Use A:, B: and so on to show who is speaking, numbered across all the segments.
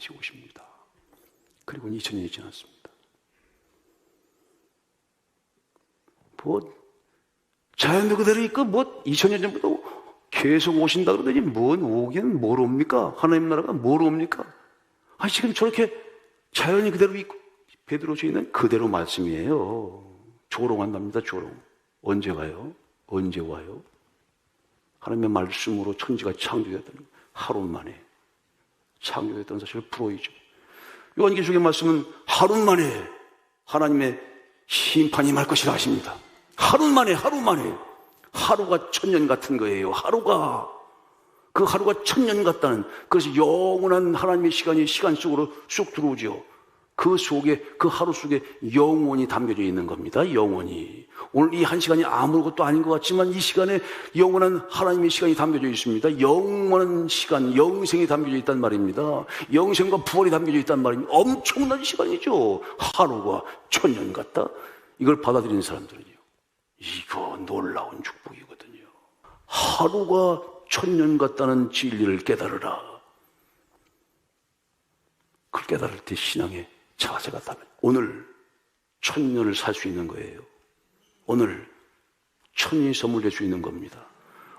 A: 다시 오십니다. 그리고 2000년이 지났습니다. 자연도 그대로 있고 2000년 전부터 계속 오신다 그러더니 오긴 뭘 옵니까? 하나님 나라가 뭘 옵니까? 지금 저렇게 자연이 그대로 있고 베드로 주인은 그대로 말씀이에요. 조롱한답니다. 조롱. 언제 가요? 언제 와요? 하나님의 말씀으로 천지가 창조됐다는 하루 만에 창조됐다는 사실을 풀어이죠. 요한계시록의 말씀은 하루 만에 하나님의 심판이 임할 것이라 하십니다. 하루 만에 하루가 1000년 같은 거예요. 그 하루가 1000년 같다는, 그래서 영원한 하나님의 시간이 시간 속으로 쑥 들어오죠. 그 하루 속에 영원히 담겨져 있는 겁니다. 영원히. 오늘 이 한 시간이 아무것도 아닌 것 같지만 이 시간에 영원한 하나님의 시간이 담겨져 있습니다. 영원한 시간, 영생이 담겨져 있단 말입니다. 영생과 부활이 담겨져 있단 말입니다. 엄청난 시간이죠. 하루가 1000년 같다. 이걸 받아들이는 사람들은요, 이거 놀라운 축복이거든요. 하루가 1000년 같다는 진리를 깨달으라. 그걸 깨달을 때 신앙의 자세가 다르죠. 오늘 1000년을 살 수 있는 거예요. 오늘 1000년이 선물될 수 있는 겁니다.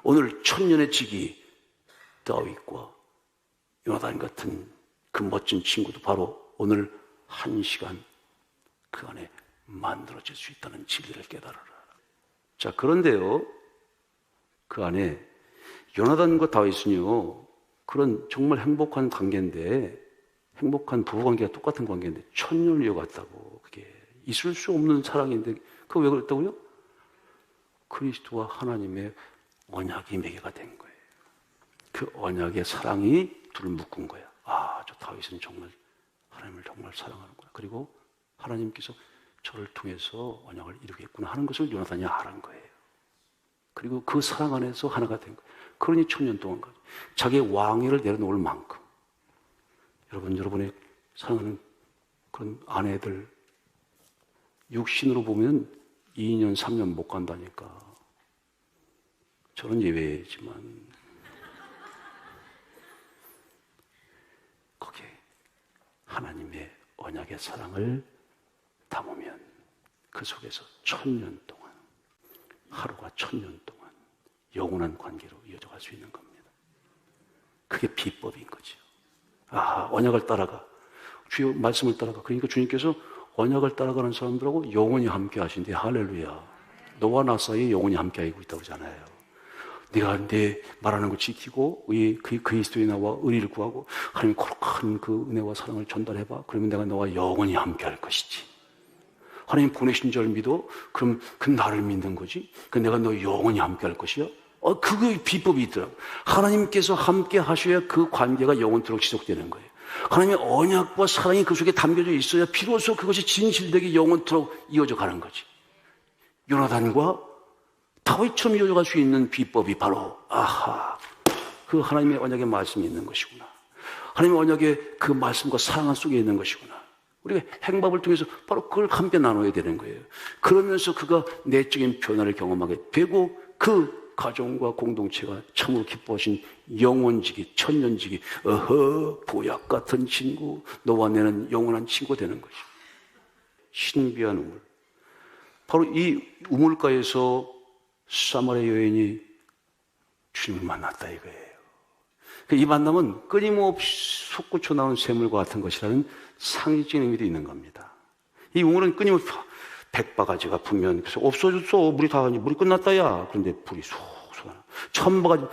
A: 오늘 1000년의 직이 다윗과 요나단 같은 그 멋진 친구도 바로 오늘 1시간 그 안에 만들어질 수 있다는 진리를 깨달아라. 자, 그런데요, 그 안에 요나단과 다윗은요, 그런 정말 행복한 관계인데, 행복한 부부관계가 똑같은 관계인데 1000년을 이어갔다고. 그게 있을 수 없는 사랑인데 그거 왜 그랬다고요? 그리스도와 하나님의 언약이 매개가 된 거예요. 그 언약의 사랑이 둘을 묶은 거야. 저 다윗은 정말 하나님을 정말 사랑하는구나. 그리고 하나님께서 저를 통해서 언약을 이루겠구나 하는 것을 요나단이 알은 거예요. 그리고 그 사랑 안에서 하나가 된 거예요. 그러니 1000년 동안 자기의 왕위를 내려놓을 만큼, 여러분의 사랑하는 그런 아내들, 육신으로 보면 2년, 3년 못 간다니까. 저는 예외지만, 거기에 하나님의 언약의 사랑을 담으면 그 속에서 1000년 동안, 하루가 1000년 동안 영원한 관계로 이어져 갈 수 있는 겁니다. 그게 비법인 거죠. 언약을 따라가. 주의 말씀을 따라가. 그러니까 주님께서 언약을 따라가는 사람들하고 영원히 함께 하신대. 할렐루야. 너와 나 사이에 영원히 함께 하고 있다고 그러잖아요. 네가 내 말하는 걸 지키고 그리스도의 나와 의리를 구하고 하나님의 거룩한 그 은혜와 사랑을 전달해봐. 그러면 내가 너와 영원히 함께 할 것이지. 하나님 보내신 줄 믿어? 그럼 그 나를 믿는 거지? 내가 너 영원히 함께 할 것이야? 그게 비법이 있더라고요. 하나님께서 함께 하셔야 그 관계가 영원토록 지속되는 거예요. 하나님의 언약과 사랑이 그 속에 담겨져 있어야 비로소 그것이 진실되게 영원토록 이어져 가는 거지. 요나단과 다윗처럼 이어져 갈 수 있는 비법이 바로 그 하나님의 언약의 말씀이 있는 것이구나. 하나님의 언약의 그 말씀과 사랑 속에 있는 것이구나. 우리가 행방을 통해서 바로 그걸 함께 나눠야 되는 거예요. 그러면서 그가 내적인 변화를 경험하게 되고 그 가정과 공동체가 참으로 기뻐하신 영원지기, 천년지기, 보약 같은 친구, 너와 내는 영원한 친구가 되는 것이죠. 신비한 우물. 바로 이 우물가에서 사마리아 여인이 주님을 만났다 이거예요. 이 만남은 끊임없이 솟구쳐 나온 샘물과 같은 것이라는 상징적인 의미도 있는 겁니다. 이 우물은 끊임없이 백바가지가 불면 그래서 없어졌어. 물이 끝났다 야. 그런데 불이 쏙 솟아나. 1000바가지,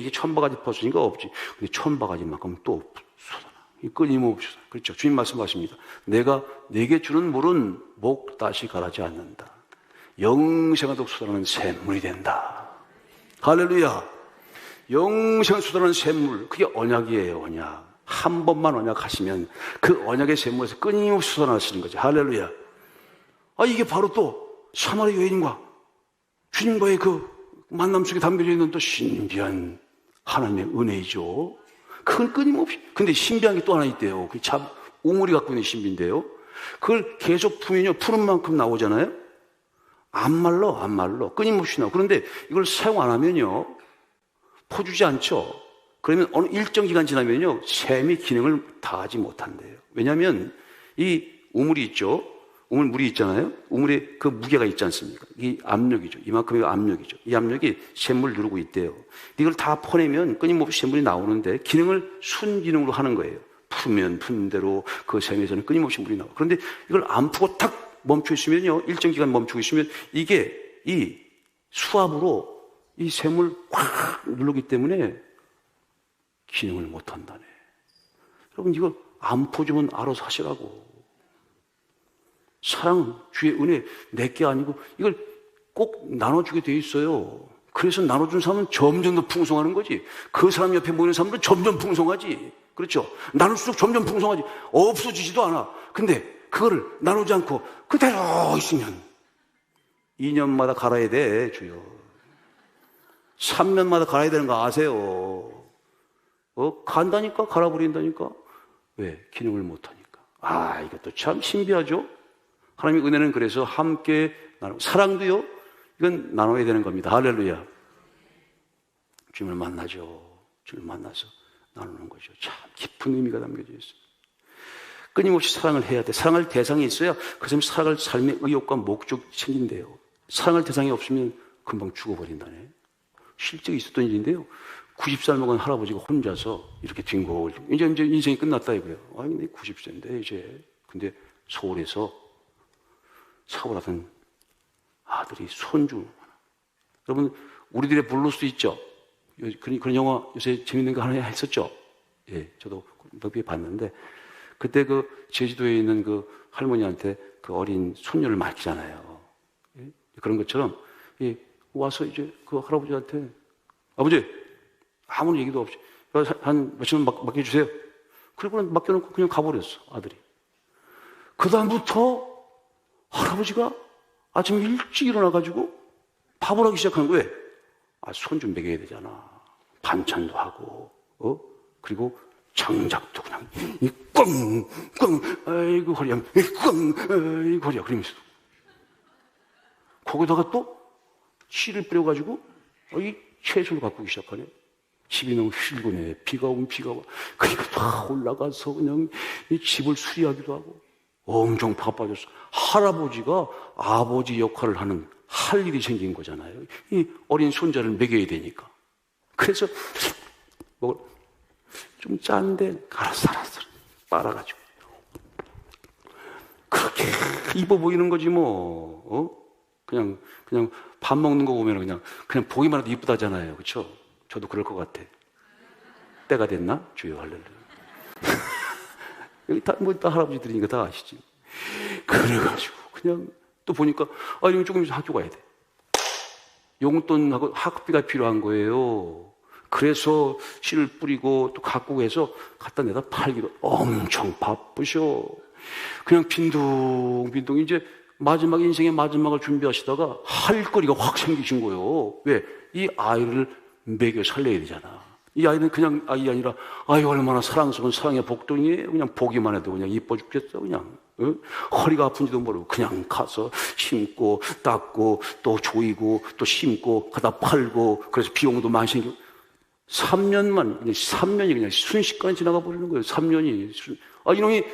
A: 이제 1000바가지 퍼스니까 없지. 근데 1000바가지만큼 또 솟아나. 끊임없이 솟아나. 그렇죠. 주님 말씀하십니다. 내가 내게 주는 물은 목 다시 가라지 않는다. 영생하도록 솟아나는 샘물이 된다. 할렐루야. 영생 쏟아나는 샘물, 그게 언약이에요. 언약. 한 번만 언약하시면 그 언약의 샘물에서 끊임없이 쏟아나시는 거죠. 할렐루야. 이게 바로 또 사마리아 여인과 주님과의 그 만남 속에 담겨져 있는 또 신비한 하나님의 은혜이죠. 그건 끊임없이. 근데 신비한 게 또 하나 있대요. 그 우물이 갖고 있는 신비인데요. 그걸 계속 풀면요, 푸른 만큼 나오잖아요. 안 말라. 끊임없이 나와. 그런데 이걸 사용 안 하면요, 퍼주지 않죠. 그러면 어느 일정 기간 지나면요, 샘이 기능을 다하지 못한대요. 왜냐하면 이 우물이 있죠. 우물 물이 있잖아요. 우물에 그 무게가 있지 않습니까? 이 압력이죠. 이만큼의 압력이죠. 이 압력이 샘물을 누르고 있대요. 이걸 다 퍼내면 끊임없이 샘물이 나오는데 기능을 순기능으로 하는 거예요. 풀면 푸는 대로 그 샘에서는 끊임없이 물이 나와. 그런데 이걸 안 푸고 탁 멈춰 있으면요, 일정 기간 멈추고 있으면 이게 이 수압으로 이 샘을 확 누르기 때문에 기능을 못 한다네. 여러분, 이거 안 퍼주면 알아서 하시라고. 사랑은 주의 은혜 내게 아니고 이걸 꼭 나눠주게 돼 있어요. 그래서 나눠준 사람은 점점 더 풍성하는 거지. 그 사람 옆에 모이는 사람들은 점점 풍성하지. 그렇죠? 나눌수록 점점 풍성하지. 없어지지도 않아. 근데 그거를 나누지 않고 그대로 있으면 2년마다 갈아야 돼, 주여. 3년마다 갈아야 되는 거 아세요? 간다니까? 갈아버린다니까? 왜? 기능을 못하니까. 아, 이것도 참 신비하죠? 하나님의 은혜는 그래서 함께 나누고, 사랑도요, 이건 나눠야 되는 겁니다. 할렐루야. 주님을 만나죠. 주님을 만나서 나누는 거죠. 참 깊은 의미가 담겨져 있어요. 끊임없이 사랑을 해야 돼. 사랑할 대상이 있어야 그 사람이 살아갈 삶의 의욕과 목적이 생긴대요. 사랑할 대상이 없으면 금방 죽어버린다네. 실제 있었던 일인데요. 90살 먹은 할아버지가 혼자서 이렇게 뒹굴, 이제 인생이 끝났다 이거예요. 아니, 근데 90세인데 이제. 근데 서울에서 사고 났던 아들이 손주. 여러분, 우리들의 블루스 있죠? 그런 영화 요새 재밌는 거 하나 했었죠? 예, 저도 덕비에 봤는데, 그때 그 제주도에 있는 그 할머니한테 그 어린 손녀를 맡기잖아요. 예? 그런 것처럼, 예, 와서 이제 그 할아버지한테, 아버지, 아무런 얘기도 없이, 한 며칠만 맡겨주세요. 그리고 맡겨놓고 그냥 가버렸어, 아들이. 그다음부터 할아버지가 아침 일찍 일어나가지고 밥을 하기 시작하는 거예요. 아, 손 좀 먹여야 되잖아. 반찬도 하고, 그리고 장작도 그냥, 아이고, 허리야, 아이고, 허리야, 그러면서. 거기다가 또 씨를 뿌려가지고, 이 채소를 가꾸기 시작하네. 집이 너무 휘근해. 비가 오면 비가 와. 그러니까 다 올라가서 그냥 이 집을 수리하기도 하고. 엄청 바빠졌어. 할아버지가 아버지 역할을 하는 할 일이 생긴 거잖아요. 이 어린 손자를 먹여야 되니까. 그래서 좀 짠데 알았어 빨아가지고 그렇게 이뻐 보이는 거지 뭐. 그냥 밥 먹는 거 보면 그냥 보기만 해도 이쁘다잖아요. 그렇죠? 저도 그럴 것 같아. 때가 됐나? 주여 할렐루야. 여기 다 할아버지들이니까 다 아시지. 그래가지고 그냥 또 보니까 이거 조금 있으면 학교 가야 돼. 용돈하고 학비가 필요한 거예요. 그래서 씨를 뿌리고 또 갖고 해서 갖다 내다 팔기도 엄청 바쁘셔. 그냥 빈둥빈둥 이제 마지막 인생의 마지막을 준비하시다가 할 거리가 확 생기신 거예요. 왜? 이 아이를 먹여 살려야 되잖아. 이 아이는 그냥 아이 아니라 얼마나 사랑스러운 사랑의 복덩이에요. 그냥 보기만 해도 그냥 이뻐 죽겠어. 그냥 허리가 아픈지도 모르고 그냥 가서 심고 닦고 또 조이고 또 심고 갖다 팔고 그래서 비용도 많이 생기고 3년이 그냥 순식간에 지나가 버리는 거예요. 3년이 이놈이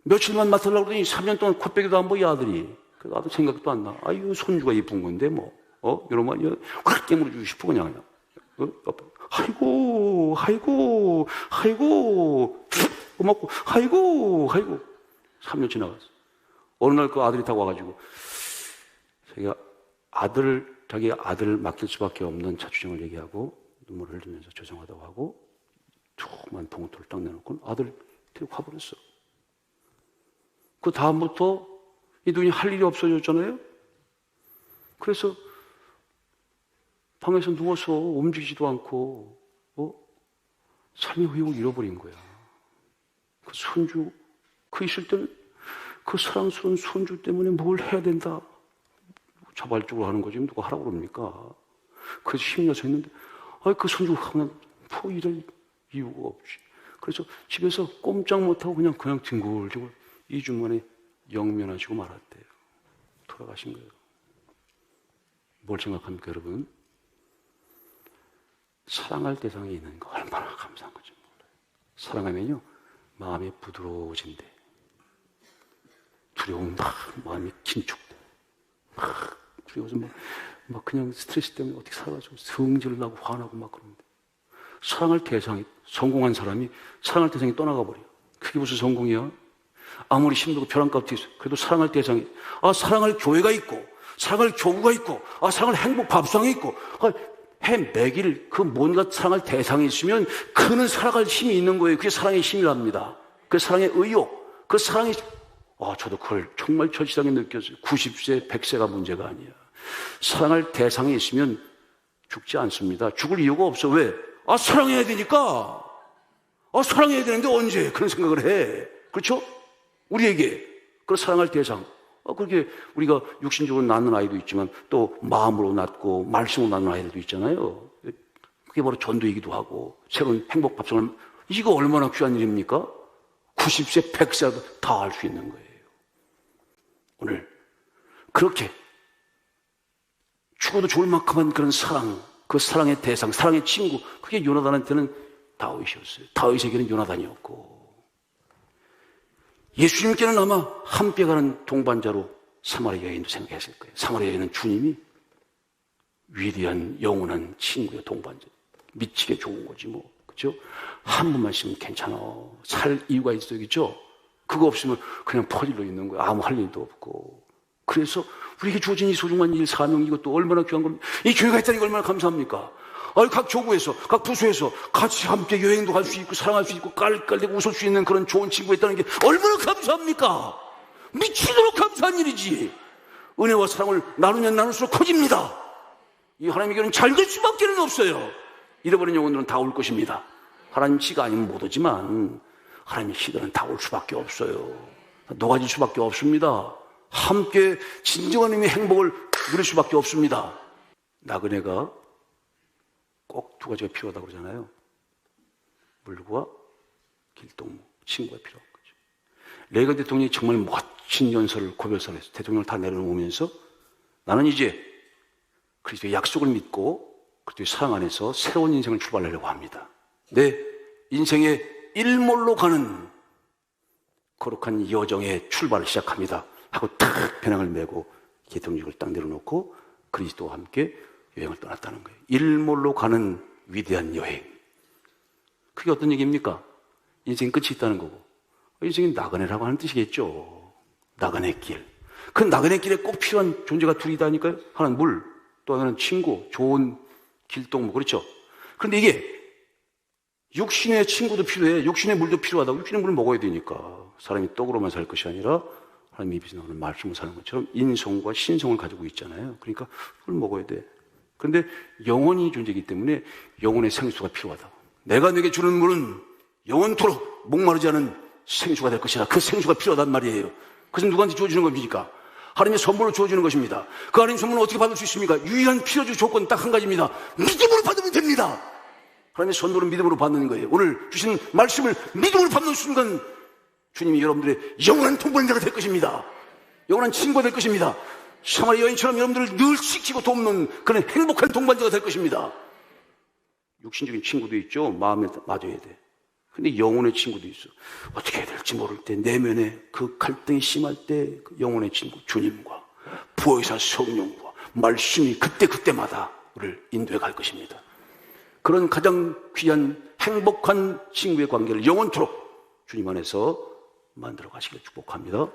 A: 며칠만 맡으려고 그러더니 3년 동안 코빼기도 안 보여 아들이. 그래서 나도 생각도 안 나. 이거 손주가 이쁜 건데 뭐 이러면 확 깨물어 주고 싶어 그냥. 아이고 고맙고 아이고 3년 지나갔어. 어느 날 그 아들이 타고 와가지고 자기 아들을 맡길 수밖에 없는 자취정을 얘기하고 눈물을 흘리면서 죄송하다고 하고 조그만 봉투를 딱 내놓고 아들 데리고 가버렸어. 그 다음부터 이 눈이 할 일이 없어졌잖아요. 그래서 방에서 누워서 움직이지도 않고 삶의 의욕을 잃어버린 거야. 그 손주 있을 때는 그 사랑스러운 손주 때문에 뭘 해야 된다 자발적으로 하는 거지 누가 하라고 그럽니까? 그래서 힘내서 했는데 그 손주가 그냥 이럴 이유가 없이 그래서 집에서 꼼짝 못하고 그냥 뒹굴뒹굴 2주 만에 영면하시고 말았대요. 돌아가신 거예요. 뭘 생각합니까 여러분? 사랑할 대상이 있는 거 얼마나 감사한 건지 몰라요. 사랑하면요, 마음이 부드러워진대. 두려움, 마음이 긴축돼. 두려워서 막 그냥 스트레스 때문에 어떻게 살아가지고 성질을 나고 화나고 막 그러는데, 사랑할 대상이, 성공한 사람이 사랑할 대상이 떠나가 버려. 그게 무슨 성공이야? 아무리 힘들고 벼랑 끝에 있어. 그래도 사랑할 대상이, 사랑할 교회가 있고, 사랑할 교구가 있고, 사랑할 행복 밥상이 있고, 해 매길 그 뭔가 사랑할 대상이 있으면 그는 살아갈 힘이 있는 거예요. 그게 사랑의 힘이랍니다. 그 사랑의 의욕, 그 사랑의, 저도 그걸 정말 절실하게 느꼈어요. 90세, 100세가 문제가 아니야. 사랑할 대상이 있으면 죽지 않습니다. 죽을 이유가 없어. 왜? 사랑해야 되니까. 사랑해야 되는데 언제 그런 생각을 해? 그렇죠? 우리에게 그 사랑할 대상. 그렇게 우리가 육신적으로 낳는 아이도 있지만 또 마음으로 낳고 말씀으로 낳는 아이들도 있잖아요. 그게 바로 전도이기도 하고 새로운 행복 밥상을, 이거 얼마나 귀한 일입니까? 90세, 100세도 다 알 수 있는 거예요. 오늘 그렇게 죽어도 좋을 만큼한 그런 사랑, 그 사랑의 대상, 사랑의 친구, 그게 요나단한테는 다윗이었어요. 다윗에게는 요나단이었고, 예수님께는 아마 함께 가는 동반자로 사마리아 여인도 생각했을 거예요. 사마리아 여인은 주님이 위대한 영원한 친구의 동반자, 미치게 좋은 거지 뭐, 그렇죠? 한 번만 있으면 괜찮아. 살 이유가 있어야겠죠? 그거 없으면 그냥 퍼질러 있는 거야. 아무 할 일도 없고. 그래서 우리에게 주어진 이 소중한 일, 사명, 이것도 얼마나 귀한 겁니까? 이 교회가 있다는 게 얼마나 감사합니까? 각 교구에서, 각 부서에서 같이 함께 여행도 할 수 있고, 사랑할 수 있고, 깔깔대고 웃을 수 있는 그런 좋은 친구가 있다는 게 얼마나 감사합니까? 미치도록 감사한 일이지. 은혜와 사랑을 나누면 나눌수록 커집니다. 이 하나님에게는 잘 될 수밖에 없어요. 잃어버린 영혼들은 다 올 것입니다. 하나님 씨가 아니면 못 오지만, 하나님의 시대는 다 올 수밖에 없어요. 녹아질 수밖에 없습니다. 함께 진정한 의미의 행복을 누릴 수밖에 없습니다. 나그네가 꼭 두 가지가 필요하다고 그러잖아요. 물과 길동무, 친구가 필요한 거죠. 레이건 대통령이 정말 멋진 연설을, 고별설을 해서 대통령을 다 내려놓으면서 나는 이제 그리스도의 약속을 믿고 그리스도의 사랑 안에서 새로운 인생을 출발하려고 합니다. 내 인생의 일몰로 가는 거룩한 여정의 출발을 시작합니다 하고 탁 배낭을 메고 대통령을 딱 내려놓고 그리스도와 함께 여행을 떠났다는 거예요. 일몰로 가는 위대한 여행. 그게 어떤 얘기입니까? 인생 끝이 있다는 거고, 인생이 나그네라고 하는 뜻이겠죠. 나그네 길. 그 나그네 길에 꼭 필요한 존재가 둘이 있다니까요. 하나는 물, 또 하나는 친구, 좋은 길동무. 그렇죠? 그런데 이게 육신의 친구도 필요해. 육신의 물도 필요하다고. 육신의 물을 먹어야 되니까. 사람이 떡으로만 살 것이 아니라 하나님 입에서 나오는 말씀을 사는 것처럼 인성과 신성을 가지고 있잖아요. 그러니까 그걸 먹어야 돼. 그런데 영혼이 존재이기 때문에 영혼의 생수가 필요하다고. 내가 내게 주는 물은 영원토록 목마르지 않은 생수가 될 것이라. 그 생수가 필요하단 말이에요. 그것은 누구한테 주어주는 겁니까? 하나님의 선물로 주어주는 것입니다. 그 하나님의 선물은 어떻게 받을 수 있습니까? 유일한 필요주 조건 딱 한 가지입니다. 믿음으로 받으면 됩니다. 하나님의 선물은 믿음으로 받는 거예요. 오늘 주신 말씀을 믿음으로 받는 순간 주님이 여러분들의 영원한 동반자가 될 것입니다. 영원한 친구가 될 것입니다. 사마리아 여인처럼 여러분들을 늘 지키고 돕는 그런 행복한 동반자가 될 것입니다. 육신적인 친구도 있죠. 마음에 맞아야 돼. 근데 영혼의 친구도 있어. 어떻게 해야 될지 모를 때, 내면에 그 갈등이 심할 때 그 영혼의 친구, 주님과 부어의사 성령과 말씀이 그때마다 우리를 인도해 갈 것입니다. 그런 가장 귀한 행복한 친구의 관계를 영원토록 주님 안에서 만들어 가시길 축복합니다.